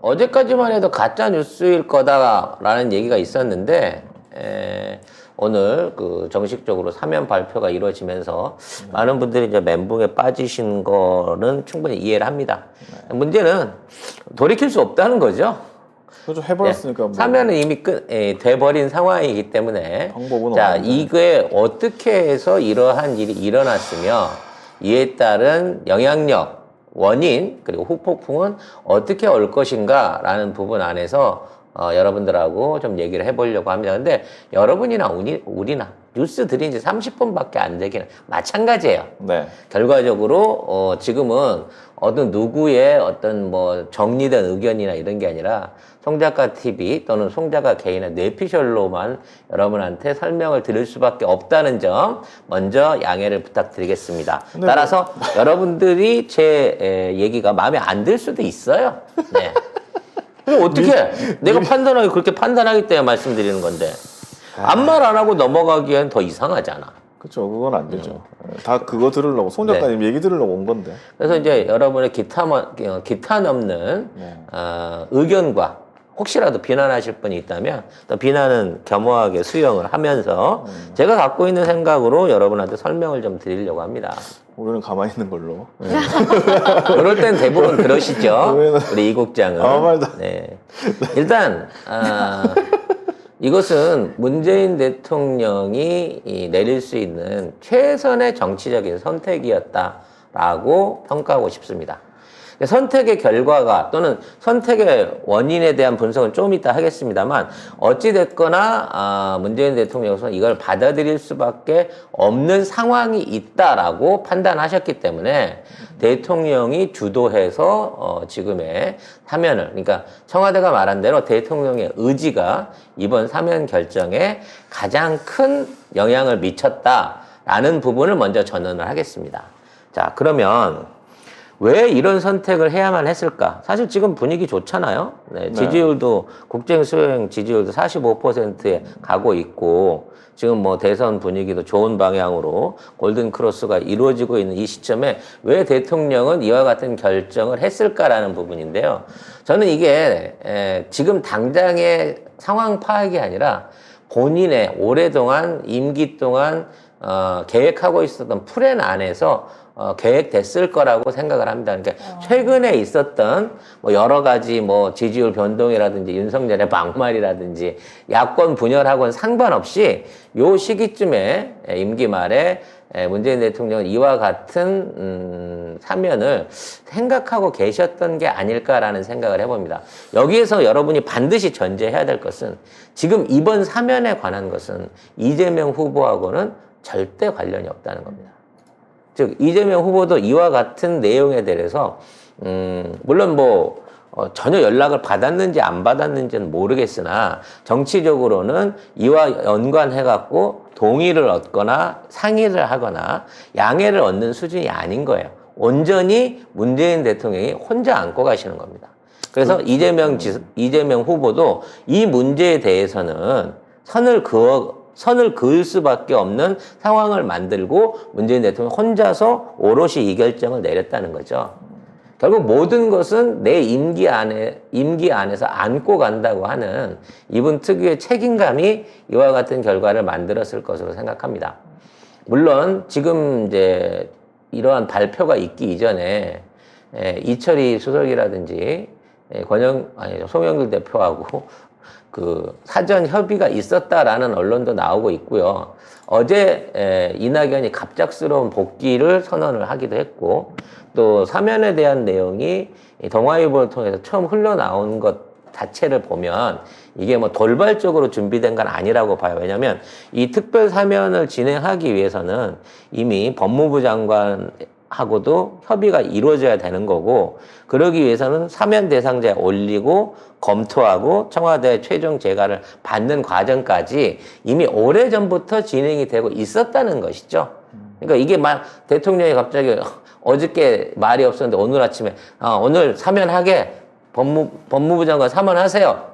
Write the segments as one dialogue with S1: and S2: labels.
S1: 어제까지만 해도 가짜 뉴스일 거다라는 얘기가 있었는데 오늘 그 정식적으로 사면 발표가 이루어지면서 많은 분들이 이제 멘붕에 빠지신 거는 충분히 이해를 합니다. 문제는 돌이킬 수 없다는 거죠.
S2: 그렇죠. 해버렸으니까. 뭐.
S1: 사면은 이미 돼버린 상황이기 때문에
S2: 방법은
S1: 자,
S2: 없는데.
S1: 이게 어떻게 해서 이러한 일이 일어났으며 이에 따른 영향력, 원인, 그리고 후폭풍은 어떻게 올 것인가 라는 부분 안에서 여러분들하고 좀 얘기를 해보려고 합니다. 근데 여러분이나 우리나 뉴스 들은 지 30분밖에 안 되기는 마찬가지예요.
S2: 네.
S1: 결과적으로 지금은 어떤 누구의 어떤 뭐 정리된 의견이나 이런 게 아니라 송작가 TV 또는 송작가 개인의 뇌피셜로만 여러분한테 설명을 드릴 수밖에 없다는 점 먼저 양해를 부탁드리겠습니다. 따라서 여러분들이 제 얘기가 마음에 안 들 수도 있어요. 네. 어떻게 내가 판단하기 그렇게 판단하기 때문에 말씀드리는 건데 아무 말 안 하고 넘어가기엔 더 이상하잖아.
S2: 그렇죠. 그건 안 되죠. 다 그거 들으려고 송 작가님 얘기 들으려고 온 건데.
S1: 그래서 이제 여러분의 기타 넘는 의견과 혹시라도 비난하실 분이 있다면 또 비난은 겸허하게 수용을 하면서 제가 갖고 있는 생각으로 여러분한테 설명을 좀 드리려고 합니다.
S2: 우리는 가만히 있는 걸로.
S1: 그럴 땐 대부분 그러시죠. 우리 이 국장은.
S2: 말도.
S1: 네. 일단 이것은 문재인 대통령이 내릴 수 있는 최선의 정치적인 선택이었다라고 평가하고 싶습니다. 선택의 결과가 또는 선택의 원인에 대한 분석은 좀 이따 하겠습니다만 어찌됐거나 문재인 대통령은 이걸 받아들일 수밖에 없는 상황이 있다라고 판단하셨기 때문에 대통령이 주도해서 지금의 사면을, 그러니까 청와대가 말한 대로 대통령의 의지가 이번 사면 결정에 가장 큰 영향을 미쳤다라는 부분을 먼저 전언을 하겠습니다. 자, 그러면 왜 이런 선택을 해야만 했을까? 사실 지금 분위기 좋잖아요. 네, 지지율도 국정 수행 지지율도 45%에 가고 있고 지금 뭐 대선 분위기도 좋은 방향으로 골든 크로스가 이루어지고 있는 이 시점에 왜 대통령은 이와 같은 결정을 했을까라는 부분인데요. 저는 이게 지금 당장의 상황 파악이 아니라 본인의 오랫동안 임기 동안 계획하고 있었던 플랜 안에서 계획됐을 거라고 생각을 합니다. 그러니까 최근에 있었던 뭐 여러 가지 뭐 지지율 변동이라든지 윤석열의 막말이라든지 야권 분열하고는 상관없이 요 시기쯤에 임기 말에 문재인 대통령은 이와 같은 사면을 생각하고 계셨던 게 아닐까라는 생각을 해봅니다. 여기에서 여러분이 반드시 전제해야 될 것은 지금 이번 사면에 관한 것은 이재명 후보하고는 절대 관련이 없다는 겁니다. 즉 이재명 후보도 이와 같은 내용에 대해서 물론 뭐 전혀 연락을 받았는지 안 받았는지는 모르겠으나 정치적으로는 이와 연관해갖고 동의를 얻거나 상의를 하거나 양해를 얻는 수준이 아닌 거예요. 온전히 문재인 대통령이 혼자 안고 가시는 겁니다. 그래서 이재명 후보도 이 문제에 대해서는 선을 그을 수밖에 없는 상황을 만들고 문재인 대통령 혼자서 오롯이 이 결정을 내렸다는 거죠. 결국 모든 것은 내 임기 안에서 안고 간다고 하는 이분 특유의 책임감이 이와 같은 결과를 만들었을 것으로 생각합니다. 물론 지금 이제 이러한 발표가 있기 이전에 이철희 수석이라든지 송영길 대표하고 그 사전 협의가 있었다라는 언론도 나오고 있고요. 어제 이낙연이 갑작스러운 복귀를 선언을 하기도 했고 또 사면에 대한 내용이 동아일보를 통해서 처음 흘러나온 것 자체를 보면 이게 뭐 돌발적으로 준비된 건 아니라고 봐요. 왜냐하면 이 특별 사면을 진행하기 위해서는 이미 법무부 장관하고도 협의가 이루어져야 되는 거고 그러기 위해서는 사면 대상자에 올리고 검토하고 청와대 최종 재가를 받는 과정까지 이미 오래전부터 진행이 되고 있었다는 것이죠. 그러니까 이게 대통령이 갑자기 어저께 말이 없었는데 오늘 아침에 오늘 사면하게 법무부 장관 사면하세요.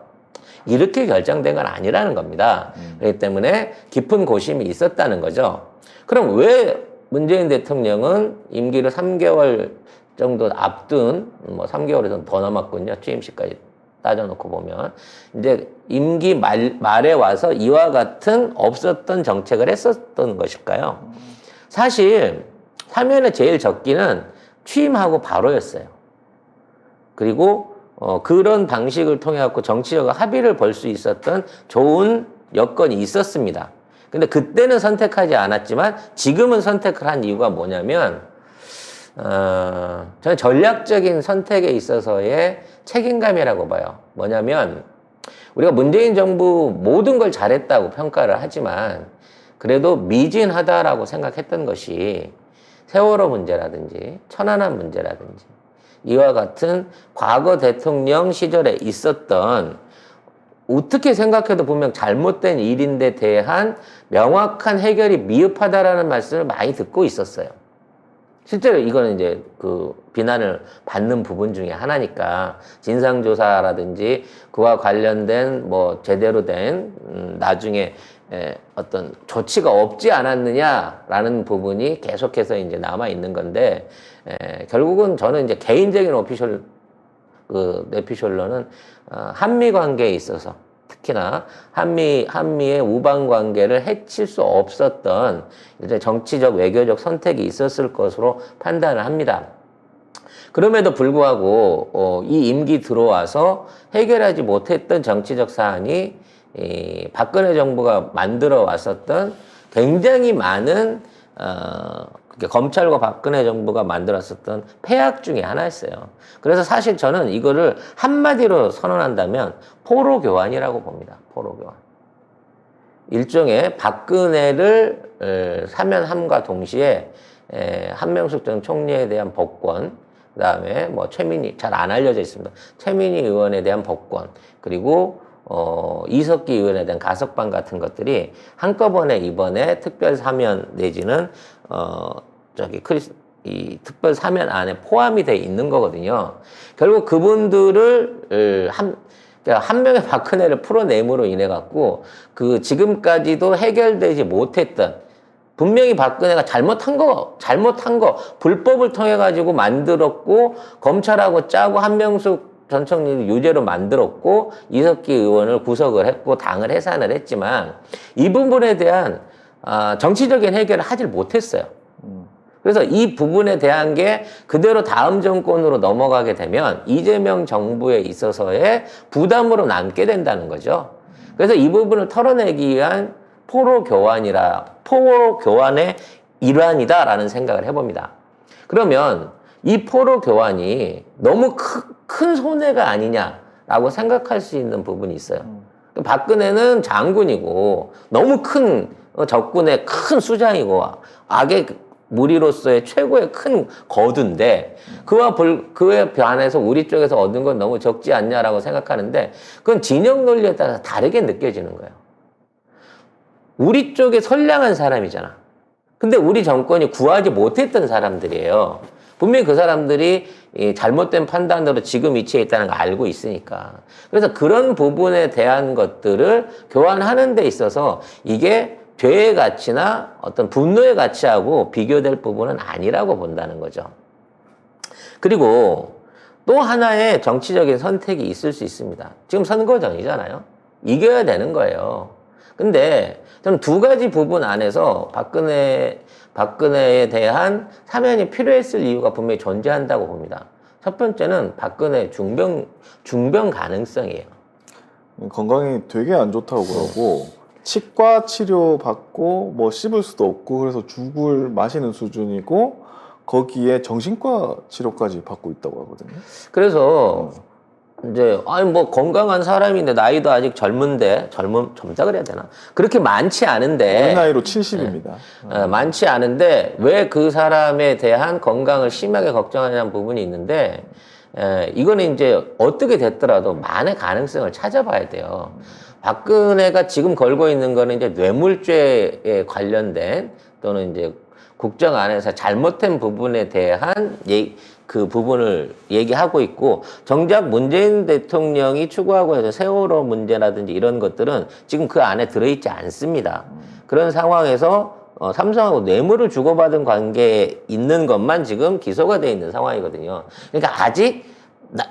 S1: 이렇게 결정된 건 아니라는 겁니다. 그렇기 때문에 깊은 고심이 있었다는 거죠. 그럼 왜 문재인 대통령은 임기를 3개월 정도 앞둔 뭐 3개월에서 더 남았군요. 취임식까지 따져놓고 보면 이제 임기 말에 와서 이와 같은 없었던 정책을 했었던 것일까요? 사실 사면의 제일 적기는 취임하고 바로였어요. 그리고 그런 방식을 통해 갖고 정치적 합의를 볼 수 있었던 좋은 여건이 있었습니다. 근데 그때는 선택하지 않았지만 지금은 선택을 한 이유가 뭐냐면 저는 전략적인 선택에 있어서의 책임감이라고 봐요. 뭐냐면 우리가 문재인 정부 모든 걸 잘했다고 평가를 하지만 그래도 미진하다라고 생각했던 것이 세월호 문제라든지 천안함 문제라든지 이와 같은 과거 대통령 시절에 있었던 어떻게 생각해도 분명 잘못된 일인데 대한 명확한 해결이 미흡하다라는 말씀을 많이 듣고 있었어요. 실제로 이거는 이제 그 비난을 받는 부분 중에 하나니까 진상조사라든지 그와 관련된 뭐 제대로 된 나중에 어떤 조치가 없지 않았느냐라는 부분이 계속해서 이제 남아 있는 건데 결국은 저는 이제 개인적인 내피셜러는 한미 관계에 있어서 특히나 한미의 우방 관계를 해칠 수 없었던 이제 정치적 외교적 선택이 있었을 것으로 판단을 합니다. 그럼에도 불구하고 이 임기 들어와서 해결하지 못했던 정치적 사안이 박근혜 정부가 만들어 왔었던 굉장히 많은 검찰과 박근혜 정부가 만들었었던 폐악 중에 하나였어요. 그래서 사실 저는 이거를 한마디로 선언한다면 포로 교환이라고 봅니다. 포로 교환. 일종의 박근혜를 사면함과 동시에 한명숙 전 총리에 대한 복권, 그다음에 뭐 최민희 잘 안 알려져 있습니다. 최민희 의원에 대한 복권, 그리고 이석기 의원에 대한 가석방 같은 것들이 한꺼번에 이번에 특별 사면 내지는 이 특별 사면 안에 포함이 돼 있는 거거든요. 결국 그분들을 한 명의 박근혜를 풀어냄으로 인해 갖고 그 지금까지도 해결되지 못했던 분명히 박근혜가 잘못한 거 불법을 통해 가지고 만들었고 검찰하고 짜고 한명숙 전 총리를 유죄로 만들었고 이석기 의원을 구속을 했고 당을 해산을 했지만 이 부분에 대한 정치적인 해결을 하질 못했어요. 그래서 이 부분에 대한 게 그대로 다음 정권으로 넘어가게 되면 이재명 정부에 있어서의 부담으로 남게 된다는 거죠. 그래서 이 부분을 털어내기 위한 포로 교환의 일환이다라는 생각을 해봅니다. 그러면 이 포로 교환이 너무 큰 손해가 아니냐라고 생각할 수 있는 부분이 있어요. 박근혜는 장군이고 너무 큰 적군의 큰 수장이고 악의 무리로서의 최고의 큰 거두인데 그에 반해서 우리 쪽에서 얻은 건 너무 적지 않냐라고 생각하는데 그건 진영 논리에 따라서 다르게 느껴지는 거예요. 우리 쪽에 선량한 사람이잖아. 근데 우리 정권이 구하지 못했던 사람들이에요. 분명히 그 사람들이 잘못된 판단으로 지금 위치에 있다는 걸 알고 있으니까. 그래서 그런 부분에 대한 것들을 교환하는 데 있어서 이게 죄의 가치나 어떤 분노의 가치하고 비교될 부분은 아니라고 본다는 거죠. 그리고 또 하나의 정치적인 선택이 있을 수 있습니다. 지금 선거 전이잖아요. 이겨야 되는 거예요. 근데 저는 두 가지 부분 안에서 박근혜에 대한 사면이 필요했을 이유가 분명히 존재한다고 봅니다. 첫 번째는 박근혜 중병 가능성이에요.
S2: 건강이 되게 안 좋다고 그러고 치과 치료 받고 뭐 씹을 수도 없고 그래서 죽을 마시는 수준이고 거기에 정신과 치료까지 받고 있다고 하거든요.
S1: 그래서 이제 뭐 건강한 사람인데 나이도 아직 젊다 그래야 되나? 그렇게 많지 않은데
S2: 우리 나이로 70입니다.
S1: 많지 않은데 왜 그 사람에 대한 건강을 심하게 걱정하냐는 부분이 있는데 이거는 이제 어떻게 됐더라도 만의 가능성을 찾아봐야 돼요. 박근혜가 지금 걸고 있는 거는 이제 뇌물죄에 관련된 또는 이제 국정 안에서 잘못된 부분에 대한 그 부분을 얘기하고 있고 정작 문재인 대통령이 추구하고 있는 세월호 문제라든지 이런 것들은 지금 그 안에 들어있지 않습니다. 그런 상황에서 삼성하고 뇌물을 주고받은 관계에 있는 것만 지금 기소가 돼 있는 상황이거든요. 그러니까 아직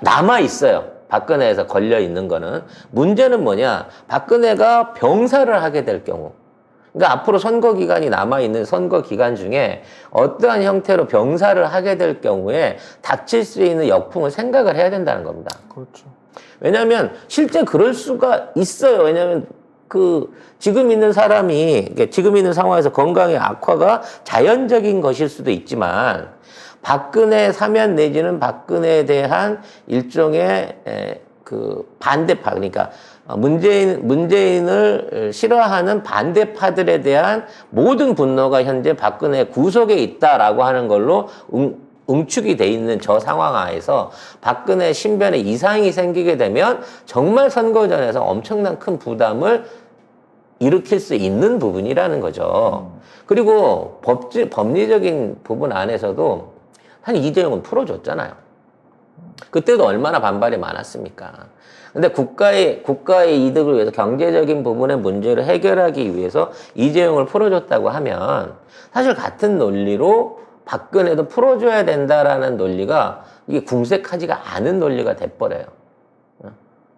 S1: 남아 있어요. 박근혜에서 걸려 있는 거는. 문제는 뭐냐? 박근혜가 병사를 하게 될 경우. 그러니까 앞으로 선거 기간이 남아 있는 선거 기간 중에 어떠한 형태로 병사를 하게 될 경우에 닥칠 수 있는 역풍을 생각을 해야 된다는 겁니다.
S2: 그렇죠.
S1: 왜냐하면 실제 그럴 수가 있어요. 왜냐하면 지금 있는 사람이 지금 있는 상황에서 건강의 악화가 자연적인 것일 수도 있지만 박근혜 사면 내지는 박근혜에 대한 일종의 반대파, 그러니까 문재인을 싫어하는 반대파들에 대한 모든 분노가 현재 박근혜 구속에 있다라고 하는 걸로 응축이 돼 있는 저 상황 하에서 박근혜 신변에 이상이 생기게 되면 정말 선거전에서 엄청난 큰 부담을 일으킬 수 있는 부분이라는 거죠. 그리고 법리적인 부분 안에서도 사실 이재용은 풀어줬잖아요. 그때도 얼마나 반발이 많았습니까? 근데 국가의 이득을 위해서 경제적인 부분의 문제를 해결하기 위해서 이재용을 풀어줬다고 하면 사실 같은 논리로 박근혜도 풀어줘야 된다라는 논리가 이게 궁색하지가 않은 논리가 돼버려요.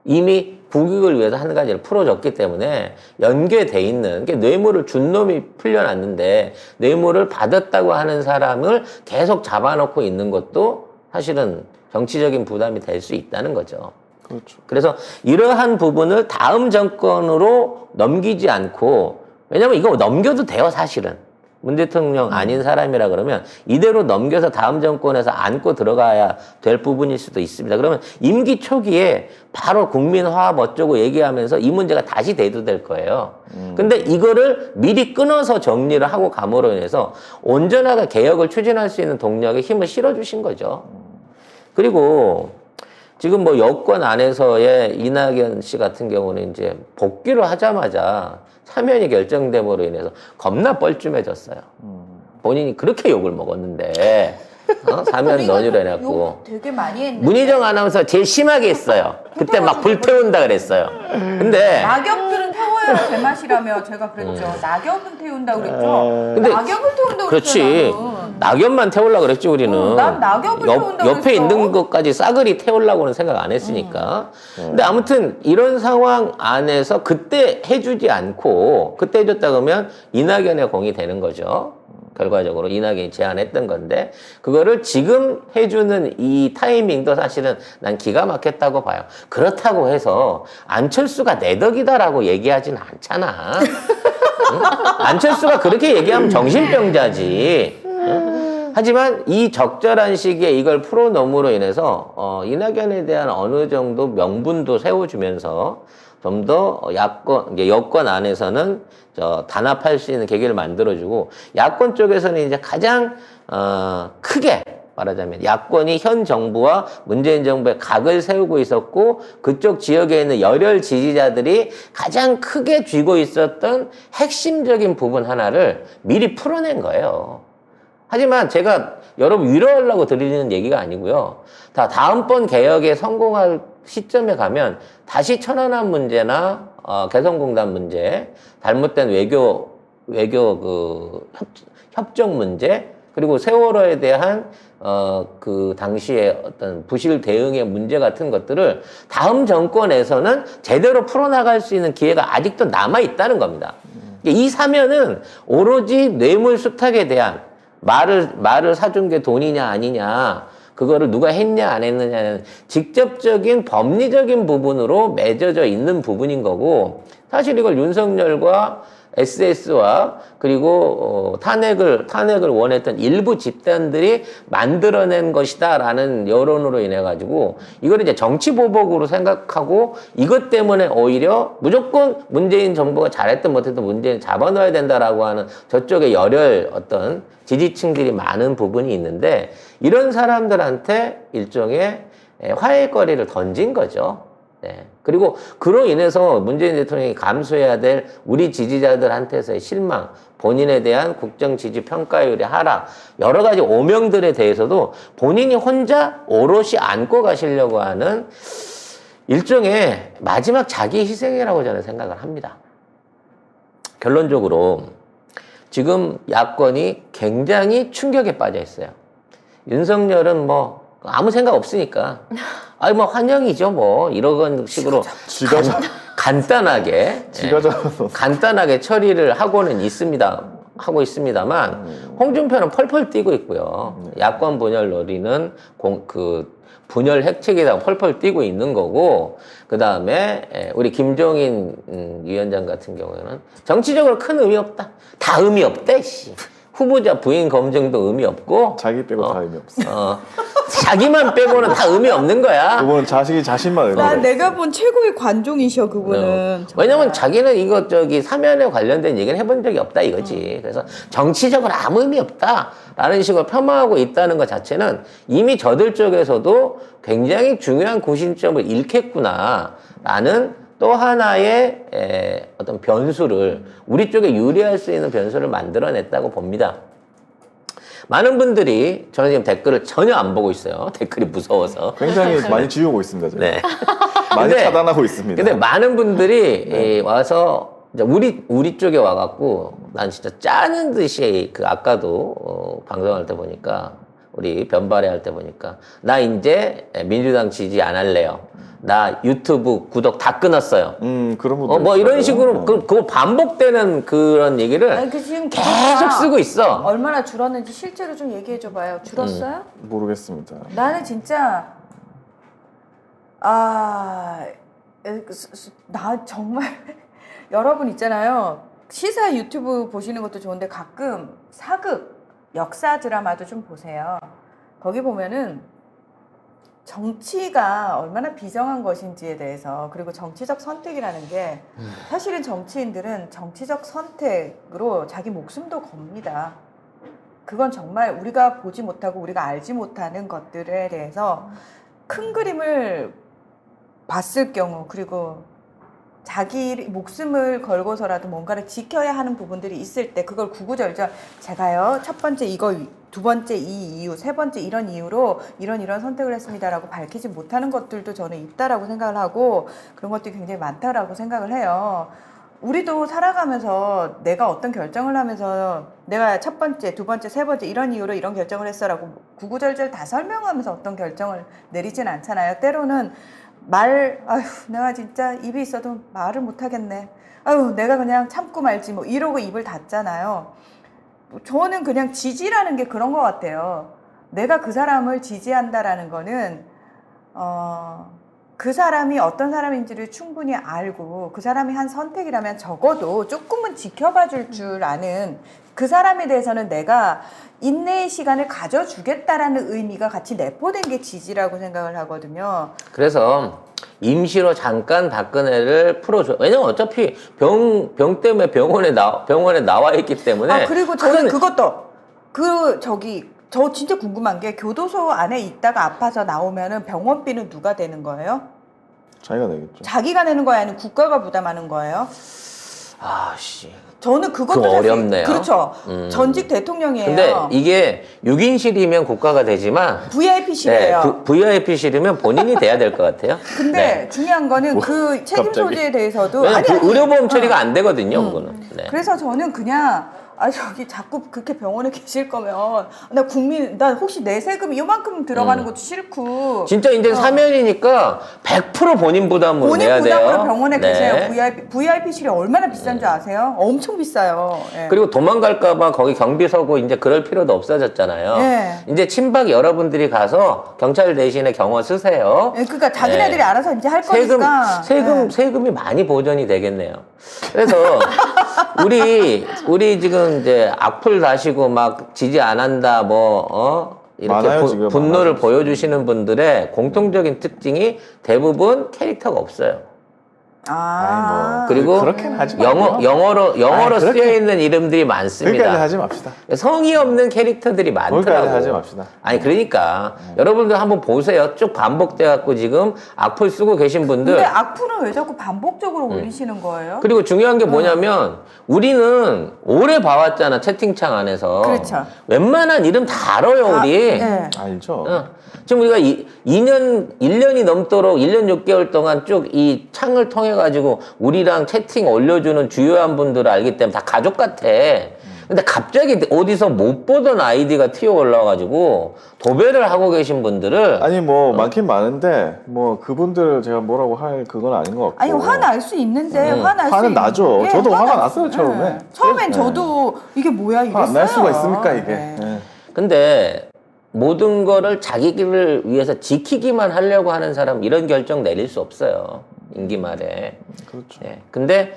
S1: 이미 국익을 위해서 한 가지를 풀어줬기 때문에 연계돼 있는, 뇌물을 준 놈이 풀려났는데 뇌물을 받았다고 하는 사람을 계속 잡아놓고 있는 것도 사실은 정치적인 부담이 될 수 있다는 거죠.
S2: 그렇죠.
S1: 그래서 이러한 부분을 다음 정권으로 넘기지 않고, 왜냐면 이거 넘겨도 돼요, 사실은. 문 대통령 아닌 사람이라 그러면 이대로 넘겨서 다음 정권에서 안고 들어가야 될 부분일 수도 있습니다. 그러면 임기 초기에 바로 국민 화합 어쩌고 얘기하면서 이 문제가 다시 대두될 거예요. 근데 이거를 미리 끊어서 정리를 하고 감으로 인해서 온전하게 개혁을 추진할 수 있는 동력에 힘을 실어주신 거죠. 그리고 지금 뭐 여권 안에서의 이낙연 씨 같은 경우는 이제 복귀를 하자마자 사면이 결정됨으로 인해서 겁나 뻘쭘해졌어요. 본인이 그렇게 욕을 먹었는데 사면 넣으려 해갖고
S3: 욕 되게 많이 했는데
S1: 문희정 아나운서 제일 심하게 했어요. 그때 막 불태운다 그랬어요. 근데
S3: 낙엽들은 태워야 제맛이라며 제가 그랬죠. 낙엽은 태운다 그랬죠.
S1: 근데
S3: 낙엽을 태운다
S1: 그렇지.
S3: 그랬죠.
S1: 낙엽만 태우려고 그랬지 우리는.
S3: 난 낙엽을 태운다
S1: 옆에
S3: 그랬어.
S1: 있는 것까지 싸그리 태우려고는 생각 안 했으니까. 근데 아무튼 이런 상황 안에서 그때 해주지 않고 그때 해줬다 그러면 이낙연의 공이 되는 거죠. 결과적으로 이낙연이 제안했던 건데 그거를 지금 해주는 이 타이밍도 사실은 난 기가 막혔다고 봐요. 그렇다고 해서 안철수가 내 덕이다라고 얘기하진 않잖아. 응? 안철수가 그렇게 얘기하면 정신병자지. 응? 하지만 이 적절한 시기에 이걸 풀어놓음으로 인해서 이낙연에 대한 어느 정도 명분도 세워주면서 좀 더 여권 안에서는 단합할 수 있는 계기를 만들어주고 야권 쪽에서는 이제 가장 크게 말하자면 야권이 현 정부와 문재인 정부의 각을 세우고 있었고 그쪽 지역에 있는 열혈 지지자들이 가장 크게 쥐고 있었던 핵심적인 부분 하나를 미리 풀어낸 거예요. 하지만 제가 여러분 위로하려고 드리는 얘기가 아니고요. 다음번 개혁에 성공할 시점에 가면 다시 천안함 문제나 개성공단 문제, 잘못된 외교 협정 문제, 그리고 세월호에 대한 그 당시에 어떤 부실 대응의 문제 같은 것들을 다음 정권에서는 제대로 풀어나갈 수 있는 기회가 아직도 남아 있다는 겁니다. 이 사면은 오로지 뇌물 수탁에 대한 말을 사준 게 돈이냐 아니냐, 그거를 누가 했냐 안 했느냐는 직접적인 법리적인 부분으로 맺어져 있는 부분인 거고, 사실 이걸 윤석열과 SS와 그리고 탄핵을 원했던 일부 집단들이 만들어낸 것이다라는 여론으로 인해 가지고 이걸 이제 정치 보복으로 생각하고 이것 때문에 오히려 무조건 문재인 정부가 잘했든 못했든 문재인 잡아넣어야 된다라고 하는 저쪽에 열혈 어떤 지지층들이 많은 부분이 있는데, 이런 사람들한테 일종의 화해거리를 던진 거죠. 네. 그리고 그로 인해서 문재인 대통령이 감수해야 될 우리 지지자들한테서의 실망, 본인에 대한 국정 지지 평가율의 하락, 여러 가지 오명들에 대해서도 본인이 혼자 오롯이 안고 가시려고 하는 일종의 마지막 자기 희생이라고 저는 생각을 합니다. 결론적으로 지금 야권이 굉장히 충격에 빠져 있어요. 윤석열은 뭐 아무 생각 없으니까 아니 뭐 환영이죠 뭐 이런 식으로
S2: 지가
S1: 간단하게
S2: 지가 잡아서
S1: 간단하게 처리를 하고 있습니다만 홍준표는 펄펄 뛰고 있고요. 야권 분열 노리는 분열 핵책에다가 펄펄 뛰고 있는 거고, 그 다음에 우리 김종인 위원장 같은 경우에는 정치적으로 큰 의미 없다. 다 의미 없대. 씨. 후보자 부인 검증도 의미 없고
S2: 자기 빼고 다 의미 없어.
S1: 자기만 빼고는 다 의미 없는 거야.
S2: 그분은 자신만 의미
S3: 난
S2: 없어.
S3: 내가 본 최고의 관종이셔 그분은.
S1: 왜냐면 자기는 이거 사면에 관련된 얘기는 해본 적이 없다 이거지. 그래서 정치적으로 아무 의미 없다라는 식으로 폄하하고 있다는 것 자체는 이미 저들 쪽에서도 굉장히 중요한 구심점을 잃겠구나라는 또 하나의 어떤 변수를 우리 쪽에 유리할 수 있는 변수를 만들어냈다고 봅니다. 많은 분들이 저는 지금 댓글을 전혀 안 보고 있어요. 댓글이 무서워서.
S2: 굉장히 많이 지우고 있습니다. 제가.
S1: 네.
S2: 많이
S1: 근데-
S2: 차단하고 있습니다.
S1: 근데 많은 분들이 와서 이제 우리 쪽에 와갖고 난 진짜 짜는 듯이 아까도 방송할 때 보니까 우리 변발회 할 때 보니까 나 이제 민주당 지지 안 할래요. 나 유튜브 구독 다 끊었어요.
S2: 그런 분들
S1: 뭐 이런
S2: 있더라고요.
S1: 식으로 그거 반복되는 그런 얘기를
S3: 아니, 그 지금
S1: 계속
S3: 구독자가
S1: 쓰고 있어.
S3: 얼마나 줄었는지 실제로 좀 얘기해줘봐요. 줄었어요?
S2: 모르겠습니다.
S3: 나는 진짜 나 정말 여러분 있잖아요. 시사 유튜브 보시는 것도 좋은데 가끔 사극, 역사 드라마도 좀 보세요. 거기 보면은 정치가 얼마나 비정한 것인지에 대해서, 그리고 정치적 선택이라는 게 사실은 정치인들은 정치적 선택으로 자기 목숨도 겁니다. 그건 정말 우리가 보지 못하고 우리가 알지 못하는 것들에 대해서 큰 그림을 봤을 경우, 그리고 자기 목숨을 걸고서라도 뭔가를 지켜야 하는 부분들이 있을 때 그걸 구구절절 제가요 첫 번째 이거, 두 번째 이 이유, 세 번째 이런 이유로 이런 선택을 했습니다라고 밝히지 못하는 것들도 저는 있다라고 생각을 하고, 그런 것들이 굉장히 많다라고 생각을 해요. 우리도 살아가면서 내가 어떤 결정을 하면서 내가 첫 번째, 두 번째, 세 번째 이런 이유로 이런 결정을 했어라고 구구절절 다 설명하면서 어떤 결정을 내리진 않잖아요. 때로는 아휴 내가 진짜 입이 있어도 말을 못하겠네, 아휴 내가 그냥 참고 말지 뭐 이러고 입을 닫잖아요. 저는 그냥 지지라는 게 그런 것 같아요. 내가 그 사람을 지지한다라는 거는 그 사람이 어떤 사람인지를 충분히 알고 그 사람이 한 선택이라면 적어도 조금은 지켜봐 줄 아는 그 사람에 대해서는 내가 인내의 시간을 가져주겠다라는 의미가 같이 내포된 게 지지라고 생각을 하거든요.
S1: 그래서 임시로 잠깐 박근혜를 풀어줘. 왜냐면 어차피 병 때문에 병원에 나와 있기 때문에.
S3: 그리고 저는 그것도 저 진짜 궁금한 게 교도소 안에 있다가 아파서 나오면은 병원비는 누가 되는 거예요?
S2: 자기가 내겠죠.
S3: 자기가 내는 거예요? 아니면 국가가 부담하는 거예요?
S1: 아씨.
S3: 저는 그것도
S1: 그거
S3: 사실-
S1: 어렵네요.
S3: 그렇죠. 전직 대통령이에요.
S1: 근데 이게 6인실이면 국가가 되지만
S3: VIP실이에요.
S1: VIP실이면 본인이 돼야 될 것 같아요.
S3: 근데
S1: 네.
S3: 중요한 거는 그 책임
S2: 갑자기.
S3: 소재에 대해서도
S1: 왜냐면
S3: 아니.
S1: 의료보험 처리가 안 되거든요, 그거는. 네.
S3: 그래서 저는 그냥 저기 자꾸 그렇게 병원에 계실 거면 나 혹시 내 세금 이만큼 들어가는 것도 싫고
S1: 진짜 이제 사면이니까 100% 본인 부담으로
S3: 본인
S1: 내야 돼요.
S3: 부담으로 병원에
S1: 네.
S3: 계세요. VIP실이 얼마나 비싼 줄 아세요? 엄청 비싸요. 예.
S1: 그리고 도망갈까봐 거기 경비 서고 이제 그럴 필요도 없어졌잖아요.
S3: 네.
S1: 이제 친박 여러분들이 가서 경찰 대신에 경호 쓰세요.
S3: 예, 그러니까 자기네들이
S1: 네.
S3: 알아서 이제 할 거니까. 예.
S1: 세금이 많이 보전이 되겠네요. 그래서 우리 지금 이제 악플 다시고막 지지 안 한다 이렇게
S2: 많아요, 지금.
S1: 분노를
S2: 많아요.
S1: 보여주시는 분들의 공통적인 특징이 대부분 캐릭터가 없어요. 그리고
S2: 그렇게는 하지 말고요.
S1: 영어로
S2: 그렇게-
S1: 쓰여 있는 이름들이 많습니다.
S2: 그러니까 하지 맙시다.
S1: 성의 없는 캐릭터들이 많더라고.
S2: 거기까지 하지 맙시다.
S1: 아니 그러니까 여러분들 한번 보세요. 쭉 반복돼 갖고 지금 악플 쓰고 계신 분들.
S3: 근데 악플은 왜 자꾸 반복적으로 올리시는 거예요?
S1: 그리고 중요한 게 뭐냐면 우리는 오래 봐왔잖아, 채팅창 안에서.
S3: 그렇죠.
S1: 웬만한 이름 다 알아요, 우리.
S3: 네.
S2: 알죠.
S1: 지금 우리가 1년이 넘도록 1년 6개월 동안 쭉 이 창을 통해 가지고 우리랑 채팅 올려주는 주요한 분들을 알기 때문에 다 가족 같아. 근데 갑자기 어디서 못 보던 아이디가 튀어 올라와가지고 도배를 하고 계신 분들을
S2: 아니 뭐 많긴 많은데 뭐 그분들을 제가 뭐라고 할 그건 아닌 것 같고.
S3: 아니 화날 수 있는데 화날 수
S2: 화는 나죠.
S3: 예,
S2: 저도 화가
S3: 화날
S2: 났어요,
S3: 수-
S2: 처음에.
S3: 예. 처음엔
S2: 네.
S3: 저도 이게 뭐야 이랬어요.
S2: 날 수가 있습니까 이게?
S3: 네.
S2: 예.
S1: 근데 모든 거를 자기를 위해서 지키기만 하려고 하는 사람 이런 결정 내릴 수 없어요. 임기 말에.
S2: 그렇죠.
S1: 예. 근데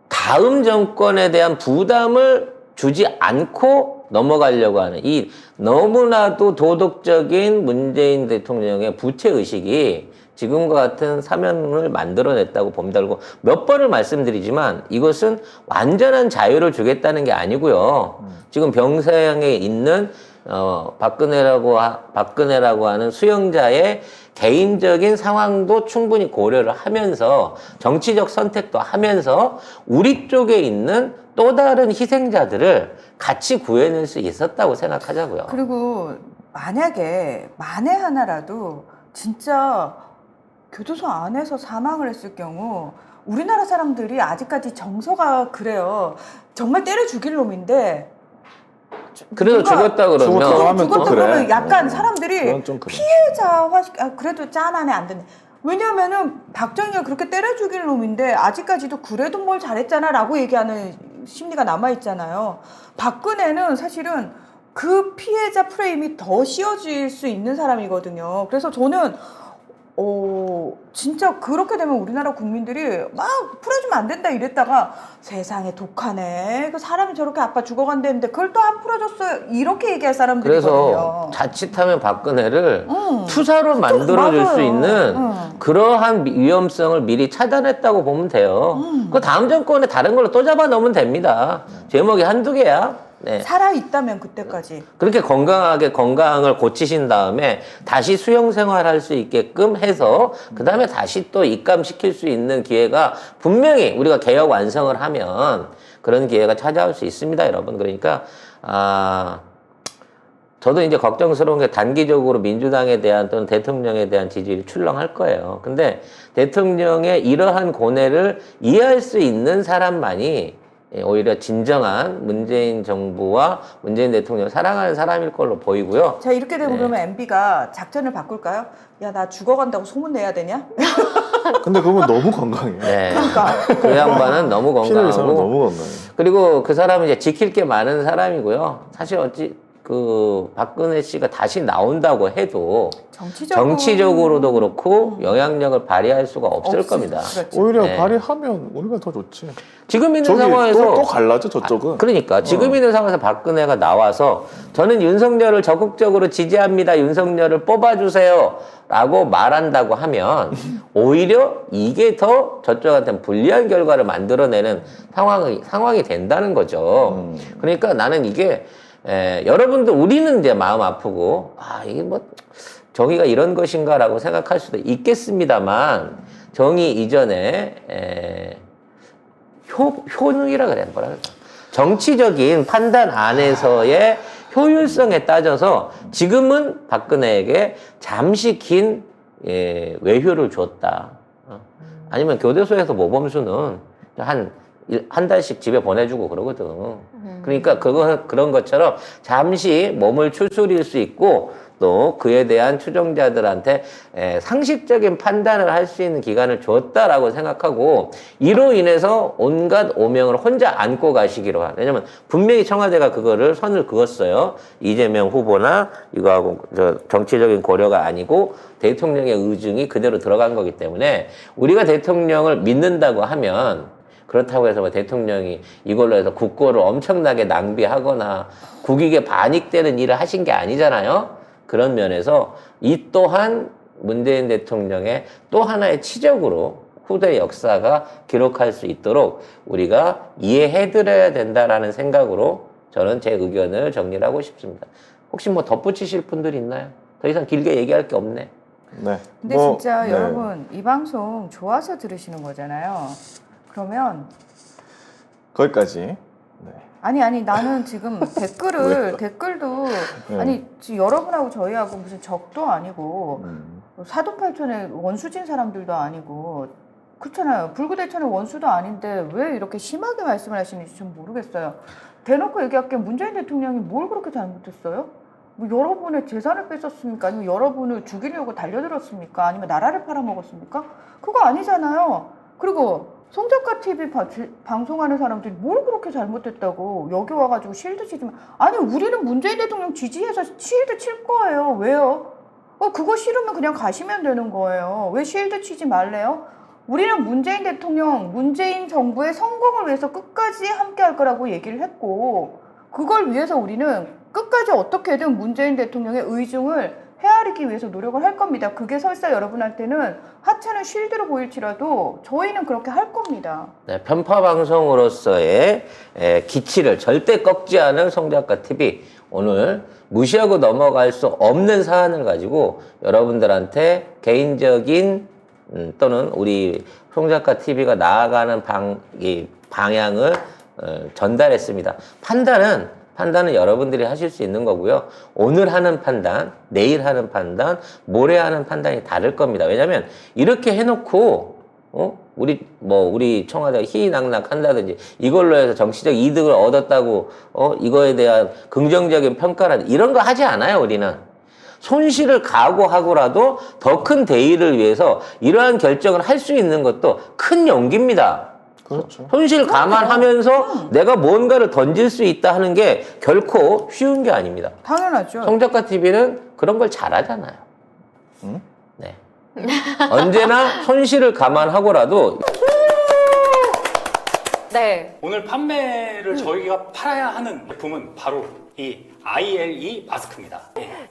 S1: 다음 정권에 대한 부담을 주지 않고 넘어가려고 하는 이 너무나도 도덕적인 문재인 대통령의 부채의식이 지금과 같은 사면을 만들어냈다고 봅니다. 그리고 몇 번을 말씀드리지만 이것은 완전한 자유를 주겠다는 게 아니고요. 지금 병상에 있는 박근혜라고 하는 수용자의 개인적인 상황도 충분히 고려를 하면서 정치적 선택도 하면서 우리 쪽에 있는 또 다른 희생자들을 같이 구해낼 수 있었다고 생각하자고요.
S3: 그리고 만약에 만에 하나라도 진짜 교도소 안에서 사망을 했을 경우 우리나라 사람들이 아직까지 정서가 그래요. 정말 때려 죽일 놈인데
S1: 그래도
S3: 누가
S1: 죽었다
S2: 죽었다고
S1: 그러면
S2: 하면 또
S3: 죽었다
S2: 그래.
S3: 그러면 약간 사람들이
S2: 그건 좀 그래.
S3: 피해자화 그래도 짠하네 안 되네. 왜냐면은 박정희가 그렇게 때려 죽일 놈인데 아직까지도 그래도 뭘 잘했잖아 라고 얘기하는 심리가 남아있잖아요. 박근혜는 사실은 그 피해자 프레임이 더 씌워질 수 있는 사람이거든요. 그래서 저는 진짜 그렇게 되면 우리나라 국민들이 막 풀어주면 안 된다 이랬다가 세상에 독하네. 그 사람이 저렇게 아빠 죽어간다는데 그걸 또 안 풀어줬어요. 이렇게 얘기할 사람들이거든요.
S1: 그래서 자칫하면 박근혜를 투사로 만들어줄
S3: 맞아요.
S1: 수 있는 그러한 위험성을 미리 차단했다고 보면 돼요. 그 다음 정권에 다른 걸로 또 잡아 넣으면 됩니다. 제목이 한두 개야. 네.
S3: 살아있다면 그때까지.
S1: 그렇게 건강하게 건강을 고치신 다음에 다시 수용 생활할 수 있게끔 해서 그 다음에 다시 또 입감시킬 수 있는 기회가 분명히 우리가 개혁 완성을 하면 그런 기회가 찾아올 수 있습니다, 여러분. 그러니까 저도 이제 걱정스러운 게 단기적으로 민주당에 대한 또는 대통령에 대한 지지율이 출렁할 거예요. 근데 대통령의 이러한 고뇌를 이해할 수 있는 사람만이 오히려 진정한 문재인 정부와 문재인 대통령을 사랑하는 사람일 걸로 보이고요.
S3: 자 이렇게 되면
S1: 네.
S3: 그러면 MB가 작전을 바꿀까요? 야 나 죽어간다고 소문 내야 되냐?
S2: 근데 그분 너무 건강해요.
S1: 네.
S3: 그러니까
S1: 그 양반은 너무
S2: 피를 위해서는
S1: 건강하고
S2: 너무 건강해요.
S1: 그리고 그 사람은 이제 지킬 게 많은 사람이고요. 사실 박근혜 씨가 다시 나온다고 해도 정치적으로도 그렇고 영향력을 발휘할 수가 없을 겁니다.
S3: 그렇죠.
S2: 오히려
S1: 네.
S2: 발휘하면 우리가 더 좋지.
S1: 지금 있는
S2: 저기
S1: 상황에서
S2: 또 갈라져 저쪽은.
S1: 그러니까 지금 있는 상황에서 박근혜가 나와서 저는 윤석열을 적극적으로 지지합니다. 윤석열을 뽑아주세요. 라고 말한다고 하면 오히려 이게 더 저쪽한테 불리한 결과를 만들어내는 상황이 된다는 거죠. 그러니까 나는 이게 여러분들 우리는 이제 마음 아프고 이게 뭐 정의가 이런 것인가라고 생각할 수도 있겠습니다만 정의 이전에 효능이라 그래야 뭐라 그럴까? 정치적인 판단 안에서의 효율성에 따져서 지금은 박근혜에게 잠시 긴 외효를 줬다. 아니면 교도소에서 모범수는 한 달씩 집에 보내주고 그러거든. 그러니까 그런 것처럼 잠시 몸을 추스릴 수 있고 또 그에 대한 추종자들한테 상식적인 판단을 할 수 있는 기간을 줬다라고 생각하고 이로 인해서 온갖 오명을 혼자 안고 가시기로 한. 왜냐면 분명히 청와대가 그거를 선을 그었어요. 이재명 후보나 이거하고 정치적인 고려가 아니고 대통령의 의중이 그대로 들어간 거기 때문에 우리가 대통령을 믿는다고 하면 그렇다고 해서 뭐 대통령이 이걸로 해서 국고를 엄청나게 낭비하거나 국익에 반익되는 일을 하신 게 아니잖아요. 그런 면에서 이 또한 문재인 대통령의 또 하나의 치적으로 후대 역사가 기록할 수 있도록 우리가 이해해드려야 된다라는 생각으로 저는 제 의견을 정리를 하고 싶습니다. 혹시 뭐 덧붙이실 분들 있나요? 더 이상 길게 얘기할 게 없네.
S2: 네.
S3: 근데 진짜 여러분 이 방송 좋아서 들으시는 거잖아요. 그러면
S2: 거기까지. 네.
S3: 아니 나는 지금 댓글도 아니 지금 여러분하고 저희하고 무슨 적도 아니고 사돈팔촌의 원수진 사람들도 아니고 그렇잖아요. 불구대천의 원수도 아닌데 왜 이렇게 심하게 말씀을 하시는지 좀 모르겠어요. 대놓고 얘기할게 문재인 대통령이 뭘 그렇게 잘못했어요? 뭐 여러분의 재산을 뺏었습니까? 아니면 여러분을 죽이려고 달려들었습니까? 아니면 나라를 팔아먹었습니까? 그거 아니잖아요. 그리고 송작가 TV 방송하는 사람들이 뭘 그렇게 잘못했다고 여기 와가지고 실드 치지만 아니 우리는 문재인 대통령 지지해서 실드 칠 거예요. 왜요? 그거 싫으면 그냥 가시면 되는 거예요. 왜 실드 치지 말래요? 우리는 문재인 대통령, 문재인 정부의 성공을 위해서 끝까지 함께 할 거라고 얘기를 했고 그걸 위해서 우리는 끝까지 어떻게든 문재인 대통령의 의중을 헤아리기 위해서 노력을 할 겁니다. 그게 설사 여러분한테는 하찮은 쉴드로 보일지라도 저희는 그렇게 할 겁니다.
S1: 네, 편파 방송으로서의 기치를 절대 꺾지 않은 송작가 TV 오늘 무시하고 넘어갈 수 없는 사안을 가지고 여러분들한테 개인적인 또는 우리 송작가 TV가 나아가는 방향을 전달했습니다. 판단은 여러분들이 하실 수 있는 거고요. 오늘 하는 판단, 내일 하는 판단, 모레 하는 판단이 다를 겁니다. 왜냐면 이렇게 해놓고 우리 청와대가 희희낙낙 한다든지 이걸로 해서 정치적 이득을 얻었다고 이거에 대한 긍정적인 평가라든지 이런 거 하지 않아요. 우리는. 손실을 각오하고라도 더 큰 대의를 위해서 이러한 결정을 할 수 있는 것도 큰 용기입니다.
S2: 그렇죠.
S1: 손실 감안하면서 내가 뭔가를 던질 수 있다 하는 게 결코 쉬운 게 아닙니다.
S3: 당연하죠.
S1: 송작가 TV는 그런 걸 잘하잖아요.
S2: 응?
S1: 네. 언제나 손실을 감안하고라도
S4: 네.
S5: 오늘 판매를 저희가 팔아야 하는 제품은 바로 이 ILE 마스크입니다.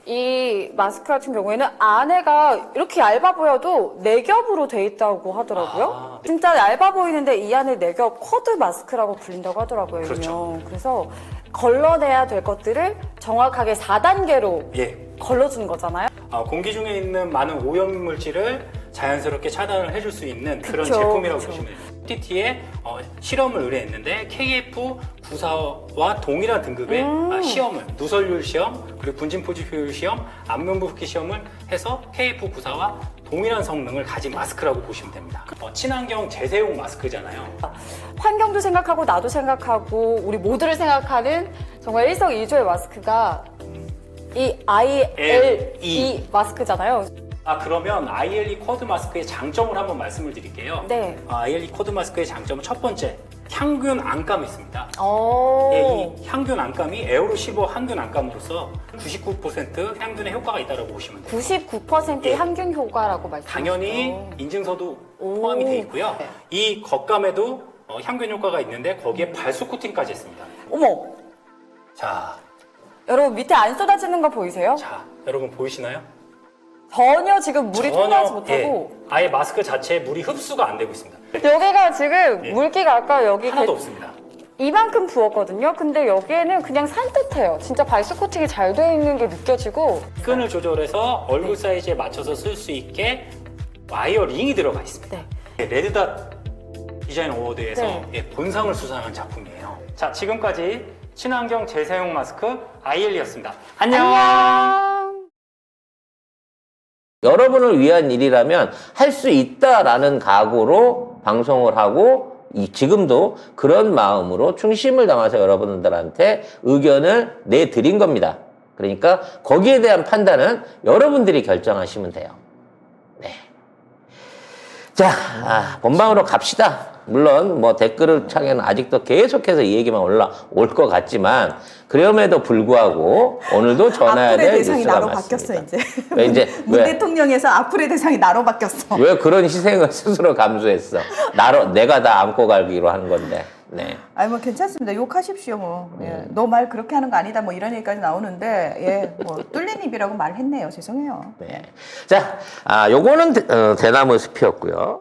S4: 이 마스크 같은 경우에는 안에가 이렇게 얇아 보여도 4겹으로 돼 있다고 하더라고요.
S5: 아, 네.
S4: 진짜 얇아 보이는데 이 안에 4겹 쿼드 마스크라고 불린다고 하더라고요.
S5: 그렇죠.
S4: 일명. 그래서 걸러내야 될 것들을 정확하게 4단계로
S5: 예.
S4: 걸러주는 거잖아요.
S5: 공기 중에 있는 많은 오염 물질을 자연스럽게 차단을 해줄 수 있는 그런
S4: 그쵸,
S5: 제품이라고
S4: 그쵸.
S5: 보시면 돼요. TT에 실험을 의뢰했는데 KF94와 동일한 등급의 시험을 누설률 시험, 그리고 분진 포집 효율 시험, 안면부 흡기 시험을 해서 KF94와 동일한 성능을 가진 마스크라고 보시면 됩니다. 친환경 재사용 마스크잖아요.
S4: 환경도 생각하고 나도 생각하고 우리 모두를 생각하는 정말 일석이조의 마스크가 이 ILE 마스크잖아요.
S5: 그러면 ILE 쿼드 마스크의 장점을 한번 말씀을 드릴게요.
S4: 네.
S5: ILE 쿼드 마스크의 장점은 첫 번째, 향균 안감이 있습니다.
S4: 오.
S5: 이 향균 안감이 에어로 15 향균 안감으로서 99% 향균의 효과가 있다고 보시면 돼요.
S4: 99%의 향균 효과라고 말씀하셨죠.
S5: 당연히 인증서도
S4: 오.
S5: 포함이 되어 있고요.
S4: 네.
S5: 이 겉감에도 향균 효과가 있는데 거기에 발수 코팅까지 했습니다.
S4: 어머,
S5: 자,
S4: 여러분 밑에 안 쏟아지는 거 보이세요?
S5: 여러분 보이시나요?
S4: 전혀 지금 물이 통하지 못하고
S5: 아예 마스크 자체에 물이 흡수가 안 되고 있습니다.
S4: 여기가 지금
S5: 예.
S4: 물기가 아까 여기
S5: 하나도 없습니다.
S4: 이만큼 부었거든요. 근데 여기에는 그냥 산뜻해요. 진짜 발수 코팅이 잘 돼 있는 게 느껴지고
S5: 끈을 조절해서 얼굴 사이즈에 맞춰서 쓸 수 있게 와이어 링이 들어가 있습니다.
S4: 네.
S5: 레드닷 디자인 어워드에서
S4: 네.
S5: 본상을 수상한 작품이에요. 자, 지금까지 친환경 재사용 마스크 ILE였습니다. 안녕.
S1: 여러분을 위한 일이라면 할 수 있다라는 각오로 방송을 하고 지금도 그런 마음으로 충심을 담아서 여러분들한테 의견을 내드린 겁니다. 그러니까 거기에 대한 판단은 여러분들이 결정하시면 돼요. 네. 자, 본방으로 갑시다. 물론 뭐 댓글 창에는 아직도 계속해서 이 얘기만 올라올 것 같지만 그럼에도 불구하고 오늘도 전해야
S3: 악플의
S1: 될
S3: 대상이
S1: 뉴스가
S3: 나로
S1: 많습니다.
S3: 바뀌었어 이제.
S1: 왜 이제
S3: 문
S1: 왜?
S3: 대통령에서 악플의 대상이 나로 바뀌었어.
S1: 왜 그런 희생을 스스로 감수했어? 내가 다 안고 갈기로 한 건데. 네.
S3: 아니 뭐 괜찮습니다. 욕하십시오 뭐. 예. 너 말 그렇게 하는 거 아니다 뭐 이런 얘기까지 나오는데 뭐 뚫린 입이라고 말했네요. 죄송해요.
S1: 네. 자, 요거는 대나무 숲이었고요.